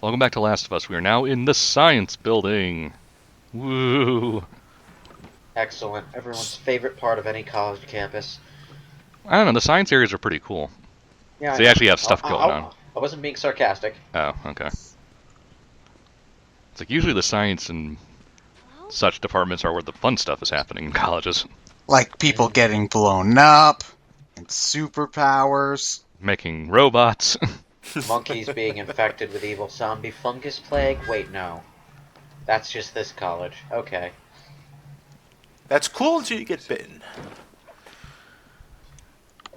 Welcome back to Last of Us. We are now in the science building. Woo! Excellent. Everyone's favorite part of any college campus. I don't know, the science areas are pretty cool. Yeah, I They know. actually have stuff going on. I wasn't being sarcastic. Oh, okay. It's like usually the science and such departments are where the fun stuff is happening in colleges. Like people getting blown up, and superpowers. Making robots. Monkeys being infected with evil zombie fungus plague? Wait, no. That's just this college. Okay. That's cool until you get bitten.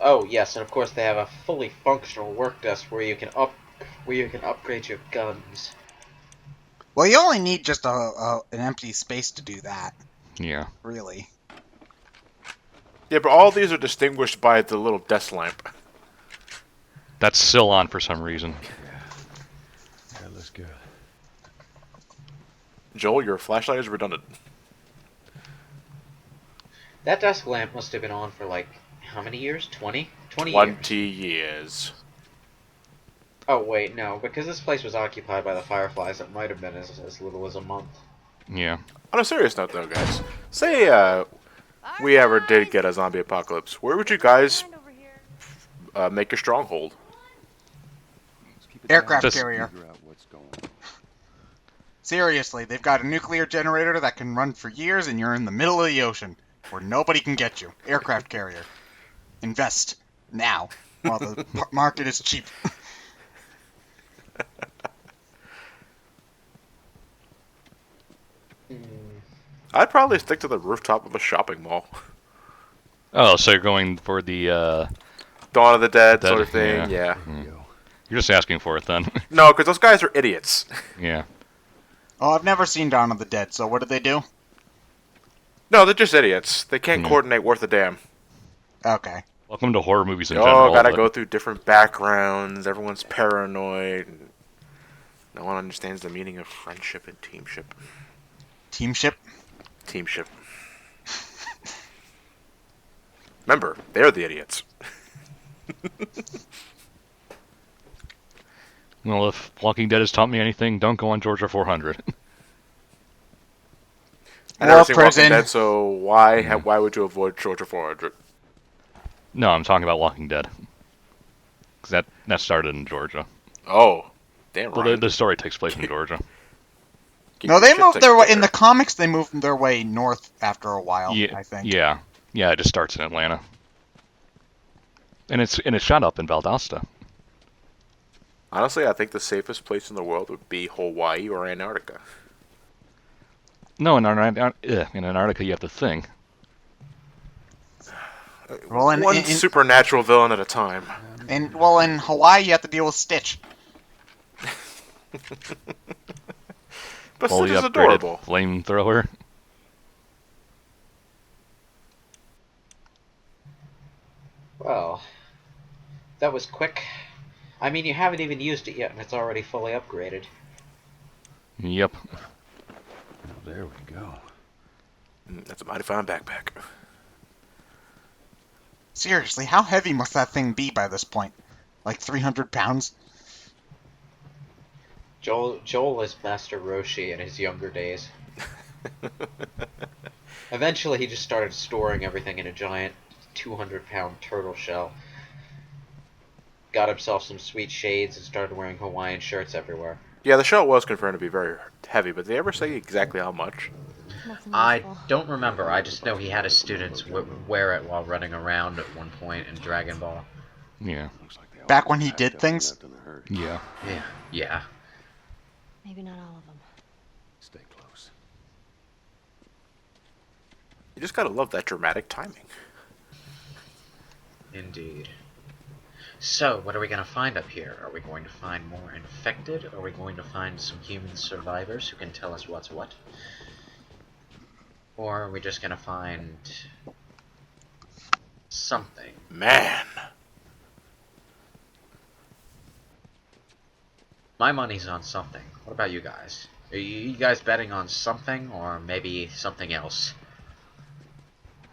Oh, yes, and of course they have a fully functional work desk where you can upgrade your guns. Well, you only need just an empty space to do that. Yeah. Really. Yeah, but all these are distinguished by the little desk lamp. That's still on for some reason. That looks good. Joel, your flashlight is redundant. That desk lamp must have been on for like, how many years? 20? 20 20 years. years. Oh, wait, no, because this place was occupied by the Fireflies, it might have been as little as a month. Yeah. On a serious note, though, guys, say we ever did get a zombie apocalypse, where would you guys make your stronghold? Aircraft carrier. Seriously, they've got a nuclear generator that can run for years, and you're in the middle of the ocean, where nobody can get you. Aircraft carrier. Invest. Now. While the market is cheap. I'd probably stick to the rooftop of a shopping mall. Oh, so you're going for the, Dawn of the Dead Dead, sort of thing, yeah. You're just asking for it then. No, because those guys are idiots. Yeah. Oh, I've never seen Dawn of the Dead, so what do they do? No, they're just idiots. They can't coordinate worth a damn. Okay. Welcome to horror movies in Oh, general. gotta but- go through different backgrounds. Everyone's paranoid. No one understands the meaning of friendship and teamship. Teamship? Teamship. Remember, they're the idiots. Well, if Walking Dead has taught me anything, don't go on Georgia 400. I never Or seen Walking prison. Dead, so why would you avoid Georgia 400? No, I'm talking about Walking Dead. Because that started in Georgia. Oh, damn Well, right. the story takes place in Georgia. Keep No, your they shit moved their way. together. In the comics, they moved their way north after a while, Yeah, I think. yeah, it just starts in Atlanta, and it's shot up in Valdosta. Honestly, I think the safest place in the world would be Hawaii or Antarctica. No, in Antarctica you have the thing. Well, One supernatural villain at a time. in Hawaii, you have to deal with Stitch. But Fully Stitch is upgraded adorable. flamethrower. Well, that was quick. I mean, you haven't even used it yet, and it's already fully upgraded. Yep. Oh, there we go. That's a mighty fine backpack. Seriously, how heavy must that thing be by this point? Like 300 pounds? Joel is Master Roshi in his younger days. Eventually, he just started storing everything in a giant 200-pound turtle shell. Got himself some sweet shades and started wearing Hawaiian shirts everywhere. Yeah, the shell was confirmed to be very heavy, but did they ever say exactly how much? I don't remember. I just know he had his students wear it while running around at one point in Dragon Ball. Yeah. Looks like they all Back when he packed did up and things? left in a hurry. Yeah. Yeah. Maybe not all of them. Stay close. You just gotta love that dramatic timing. Indeed. So, what are we going to find up here? Are we going to find more infected? Are we going to find some human survivors who can tell us what's what? Or are we just going to find something? Man. My money's on something. What about you guys? Are you guys betting on something, or maybe something else?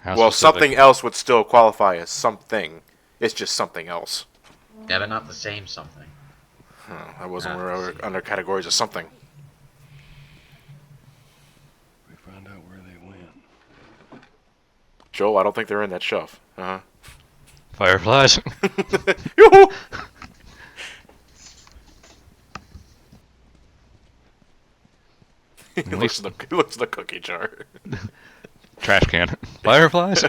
How Well, specific? something else would still qualify as something. It's just something else. Yeah, but not the same something. I wasn't aware we were under categories of something. We found out where they went. Joel, I don't think they're in that shelf. Fireflies. Yoo-hoo! He looks at the cookie jar. Trash can. Fireflies.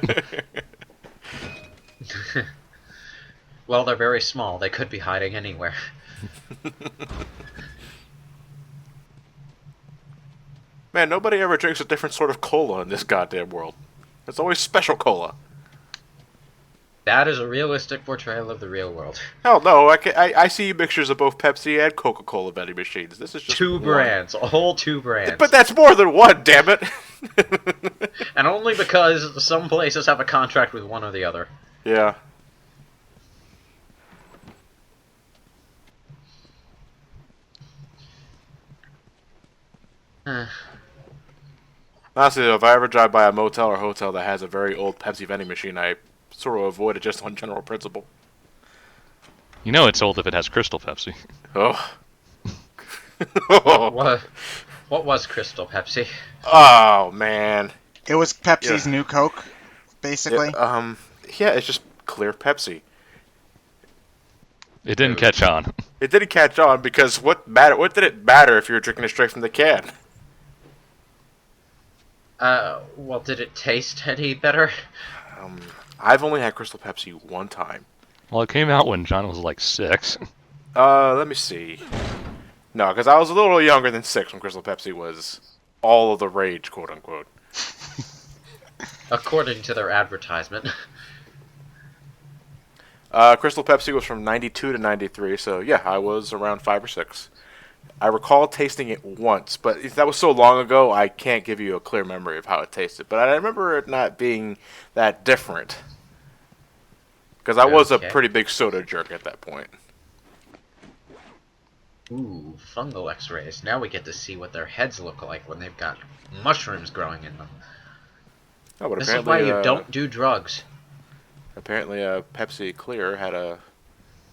Well, they're very small. They could be hiding anywhere. Man, nobody ever drinks a different sort of cola in this goddamn world. It's always special cola. That is a realistic portrayal of the real world. Hell no, I see pictures of both Pepsi and Coca-Cola vending machines. This is just Two one. brands. A whole two brands. But that's more than one, damn it! And only because some places have a contract with one or the other. Yeah. Honestly, though, if I ever drive by a motel or hotel that has a very old Pepsi vending machine, I sort of avoid it just on general principle. You know it's old if it has Crystal Pepsi. Oh. What was Crystal Pepsi? Oh, man. It was Pepsi's new Coke, basically. Yeah, it's just clear Pepsi. It didn't catch on. It didn't catch on because what did it matter if you were drinking it straight from the can? Well, did it taste any better? I've only had Crystal Pepsi one time. Well, it came out when John was like 6. Let me see. No, because I was a little younger than 6 when Crystal Pepsi was all of the rage, quote unquote. According to their advertisement. Crystal Pepsi was from 92 to 93, so yeah, I was around 5 or 6. I recall tasting it once, but that was so long ago, I can't give you a clear memory of how it tasted. But I remember it not being that different. Because I was a pretty big soda jerk at that point. Ooh, fungal x-rays. Now we get to see what their heads look like when they've got mushrooms growing in them. Oh, but This is why you don't do drugs. Apparently, Pepsi Clear had a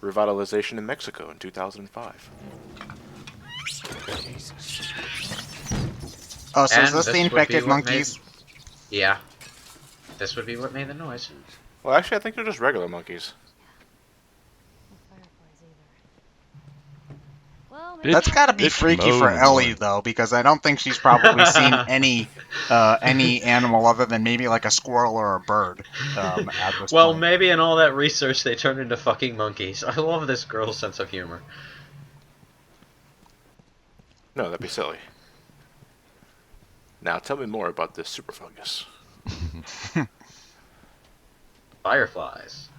revitalization in Mexico in 2005. Oh, so And is this the this would be infected what monkeys? Yeah. This would be what made the noise. Well, actually, I think they're just regular monkeys. That's got to be Bitch freaky for mode. Ellie, though, because I don't think she's probably seen any animal other than maybe like a squirrel or a bird. At this Well, point. maybe in all that research they turned into fucking monkeys. I love this girl's sense of humor. No, that'd be silly. Now, tell me more about this super fungus. Fireflies.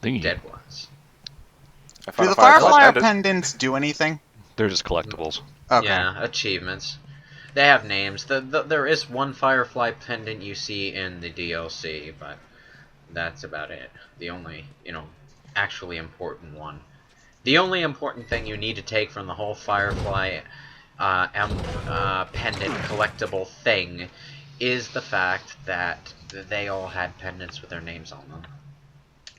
Thingy. Dead ones. I Do found the a firefly firefly pendant. pendants do anything? They're just collectibles. Okay. Yeah, achievements. They have names. There is one Firefly pendant you see in the DLC, but that's about it. The only, actually important one. The only important thing you need to take from the whole Firefly pendant collectible thing is the fact that they all had pendants with their names on them.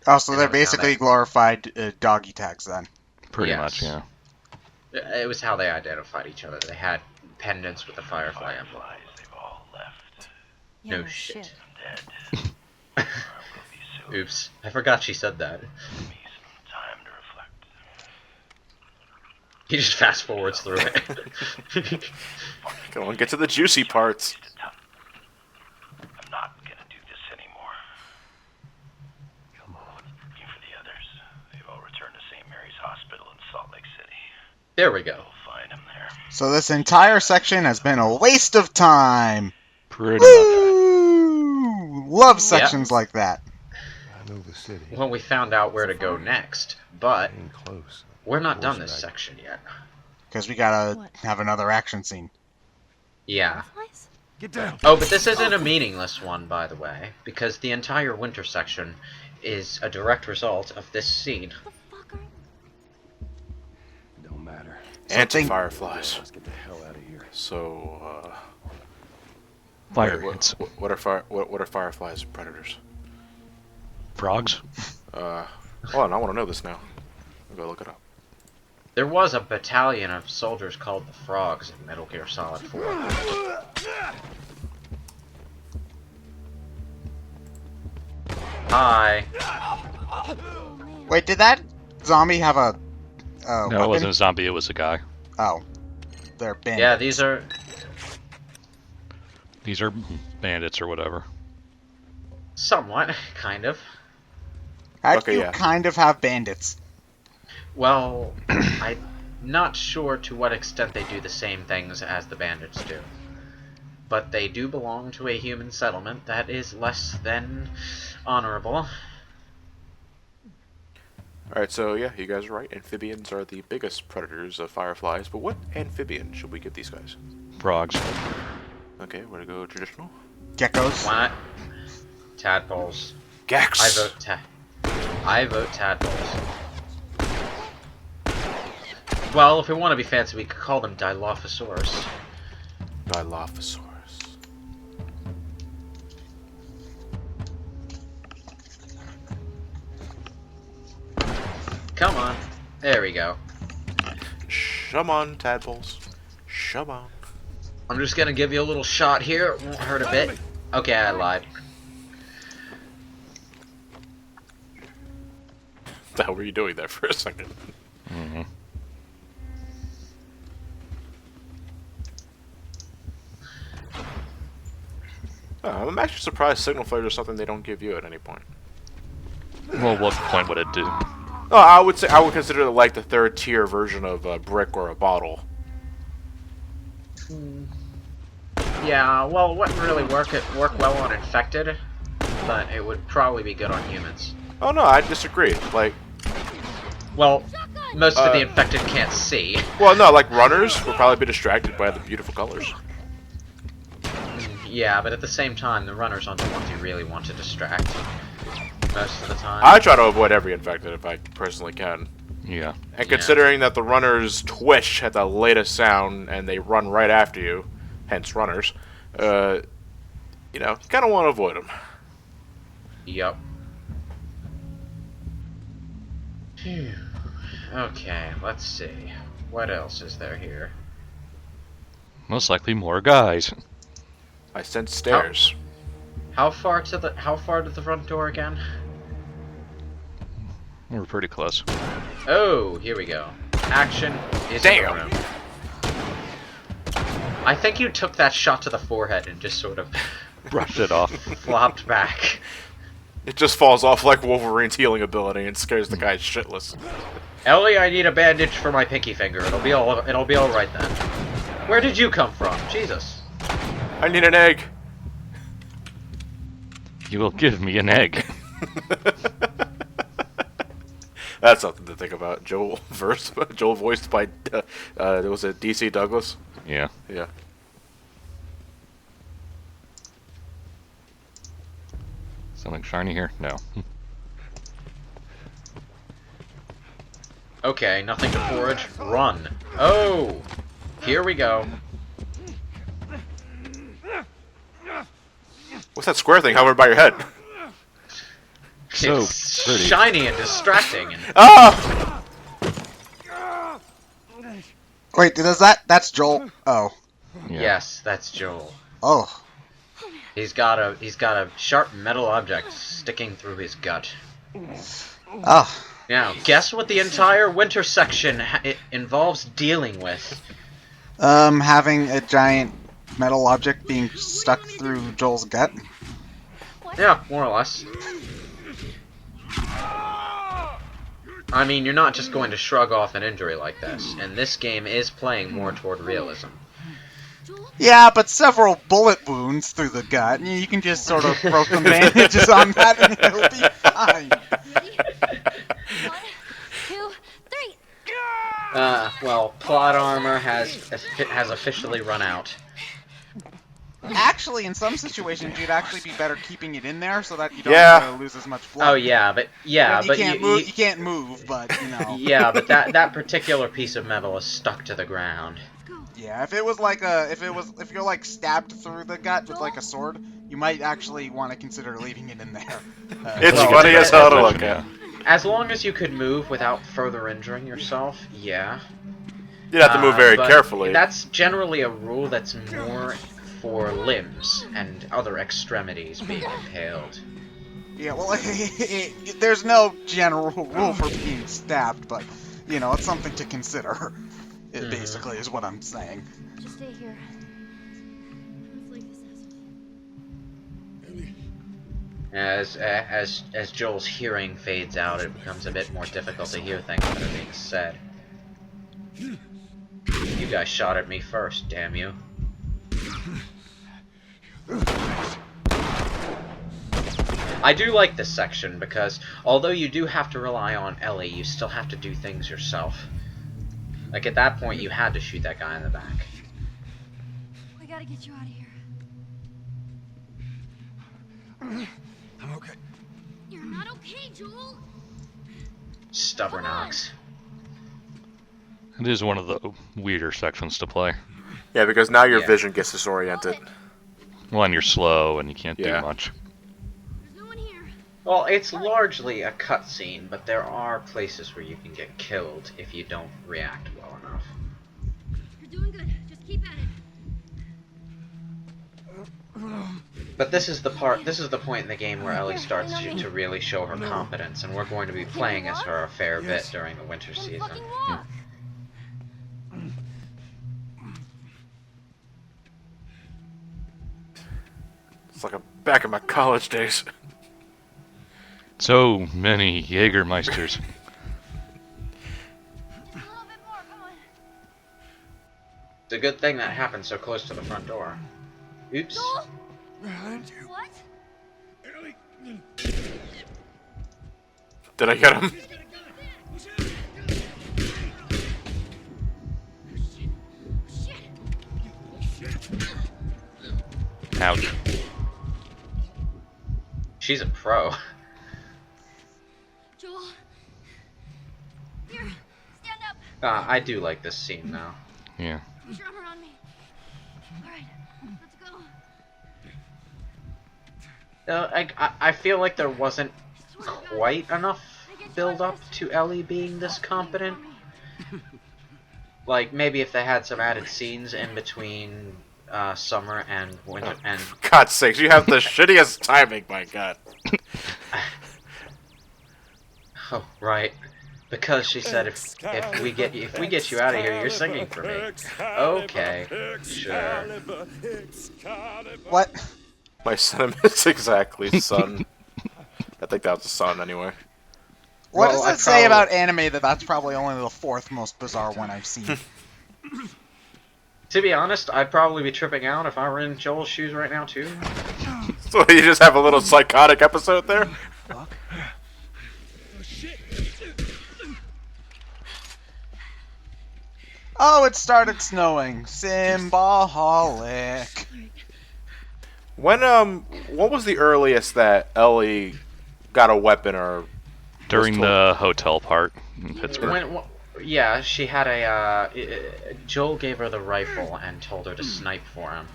Oh, so And they're that was how basically they- doggy doggy tags then. Pretty Yes. much, yeah. It was how they identified each other. They had pendants with the Firefly emblem. They've all left. Yeah, No shit. Dead. Oops. I forgot she said that. Give me some time to reflect. He just fast forwards through it. Come on, get to the juicy parts. I'm not gonna do this anymore. Come on. You for the others. They've all returned to St. Mary's Hospital in Salt Lake City. There we go. We'll find them there. So this entire section has been a waste of time. Pretty much. Woo! Love sections like that. I know the city. Well, we found out where to go next, but Ain't close. we're not done this Horseback. section yet. Because we gotta What? have another action scene. Yeah. Fireflies? Get down. Oh, but this isn't a meaningless one, by the way, because the entire winter section is a direct result of this scene. What the fuck are Don't matter. Anti-fireflies. Let's get the hell out of here. So, Fire wait, ants. what are fireflies predators? Frogs? Hold on, I want to know this now. I'll go look it up. There was a battalion of soldiers called the Frogs in Metal Gear Solid 4. Hi. Wait, did that zombie have a No, weapon? it wasn't a zombie. It was a guy. Oh, they're bandits. Yeah, these are... These are bandits or whatever. somewhat, kind of. How do Okay, you yeah. kind of have bandits? Well, I'm not sure to what extent they do the same things as the bandits do. But they do belong to a human settlement that is less than honorable. Alright, so yeah, you guys are right. Amphibians are the biggest predators of fireflies, but what amphibian should we give these guys? Frogs. Okay, we're gonna go traditional. Geckos? Why not? Tadpoles. Gax! I vote tadpoles. Well, if we want to be fancy, we could call them Dilophosaurus. Dilophosaurus. Come on. There we go. Shum on, tadpoles. Shum on. I'm just gonna give you a little shot here. It won't hurt a bit. Okay, I lied. What the hell were you doing there for a second? Mm-hmm. I'm actually surprised signal flares are something they don't give you at any point. Well, what point would it do? Oh, I would say I would consider it like the third tier version of a brick or a bottle. Yeah, well, it wouldn't really work well on infected, but it would probably be good on humans. Oh no, I disagree. Like, Well, most of the infected can't see. well, no, like runners would probably be distracted by the beautiful colors. Yeah, but at the same time, the runners aren't the ones you really want to distract. Most of the time. I try to avoid every infected if I personally can. Yeah. And Yeah. considering that the runners twitch at the latest sound and they run right after you, hence runners, you know, you kind of want to avoid them. Yup. Phew. Okay, let's see. What else is there here? Most likely more guys. I sense stairs. How far to the front door again? We're pretty close. Oh, here we go. Action is Damn. in the room. I think you took that shot to the forehead and just sort of Brushed it off. flopped back. It just falls off like Wolverine's healing ability and scares the guy shitless. Ellie, I need a bandage for my pinky finger. It'll be all right then. Where did you come from? Jesus. I need an egg. You will give me an egg. That's something to think about. Joel voiced by was it DC Douglas? Yeah. Yeah. Something shiny here? No. Okay, nothing to forage. Run. Oh! Here we go. What's that square thing hovering by your head? So It's pretty. shiny and distracting. And Ah! Wait, that's Joel? Oh. Yeah. yes, that's Joel. Oh. He's got a sharp metal object sticking through his gut. Oh. Now, guess what the entire winter section it involves dealing with. Having a giant metal object being stuck through Joel's gut? Yeah, more or less. I mean, you're not just going to shrug off an injury like this, and this game is playing more toward realism. Yeah, but several bullet wounds through the gut. You can just sort of throw some bandages on that and it'll be fine. Ready? 1, 2, 3. Well, plot armor has officially run out. Actually, in some situations, you'd actually be better keeping it in there so that you don't lose as much blood. Oh yeah, but You can't move. You can't move, but you know. yeah, but that particular piece of metal is stuck to the ground. Yeah, if it was like if you're like stabbed through the gut with like a sword, you might actually want to consider leaving it in there. It's Well, funny as hell to look yeah. at. As long as you could move without further injuring yourself, yeah. You'd have to move very But carefully. That's generally a rule that's more for limbs and other extremities being impaled. Yeah, well, there's no general rule for being stabbed, but, you know, it's something to consider. It basically is what I'm saying. Just stay here. Let's leave this asshole. As Joel's hearing fades out, it becomes a bit more difficult to hear things that are being said. You guys shot at me first, damn you. I do like this section because although you do have to rely on Ellie, you still have to do things yourself. Like at that point, you had to shoot that guy in the back. We gotta get you out of here. I'm okay. You're not okay, Joel. Stubborn ox. It is one of the weirder sections to play. Yeah, because now your Yeah. vision gets disoriented. Well, and you're slow and you can't Yeah. do much. There's no one here. Well, it's largely a cutscene, but there are places where you can get killed if you don't react well enough. You're doing good. Just keep at it. But this is the point in the game where Ellie starts to really show her competence, and we're going to be playing as her a fair bit during the winter Then season. fucking walk. It's like back in my college days. So many Jägermeisters. Just a little bit more. Come on. It's a good thing that happened so close to the front door. Oops. Joel. Behind you. What? Did I get him? Shit. Ouch. She's a pro. Joel. Here. Stand up. I do like this scene now. Yeah. Put your arm around me. All right. Let's go. I feel like there wasn't quite enough build up to Ellie being this competent. Like maybe if they had some added scenes in between summer and winter and God's sakes, you have the shittiest timing, my god. oh right, because she said if we get you out of here, you're singing for me. Okay, sure. What? My sentiments exactly, son. I think that was the son anyway. What Well, does I it say probably- about anime that's probably only the fourth most bizarre one I've seen? To be honest, I'd probably be tripping out if I were in Joel's shoes right now too. So you just have a little psychotic episode there? Oh, it started snowing. Symbolic. When, what was the earliest that Ellie got a weapon or... During the hotel part in Pittsburgh. Yeah, she had a. Joel gave her the rifle and told her to snipe for him.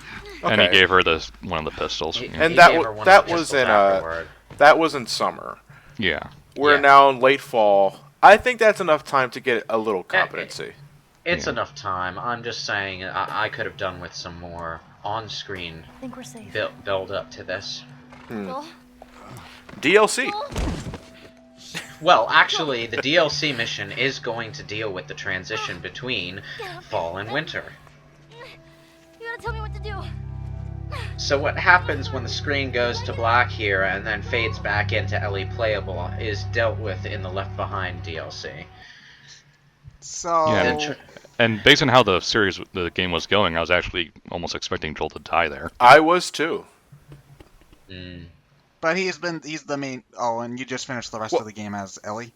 And he Okay. gave her one of the pistols. He- Yeah. And he that gave wa- her one that of the was pistols in, afterward. That was in summer. Yeah. We're Yeah. now in late fall. I think that's enough time to get a little competency. It's Yeah. enough time. I'm just saying I could have done with some more on-screen I think we're safe. build up to this. Joel. DLC. Joel. Well, actually, the DLC mission is going to deal with the transition between fall and winter. You gotta tell me what to do. So what happens when the screen goes to black here and then fades back into Ellie playable is dealt with in the Left Behind DLC. So. Yeah, and based on how the game was going, I was actually almost expecting Joel to die there. I was too. Mm. But he's the main. Oh, and you just finished the rest of the game as Ellie.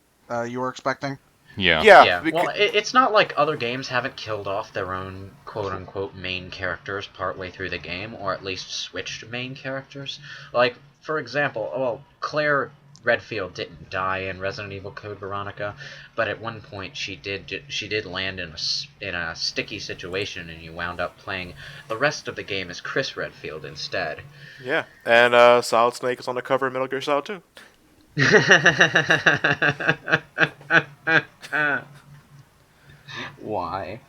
You were expecting. Yeah. Yeah, beca- well, it's not like other games haven't killed off their own quote-unquote main characters partway through the game, or at least switched main characters. Like, for example, well, Claire Redfield didn't die in Resident Evil Code Veronica, but at one point she did land in a sticky situation, and you wound up playing the rest of the game as Chris Redfield instead. Yeah, and Solid Snake is on the cover of Metal Gear Solid 2. Why?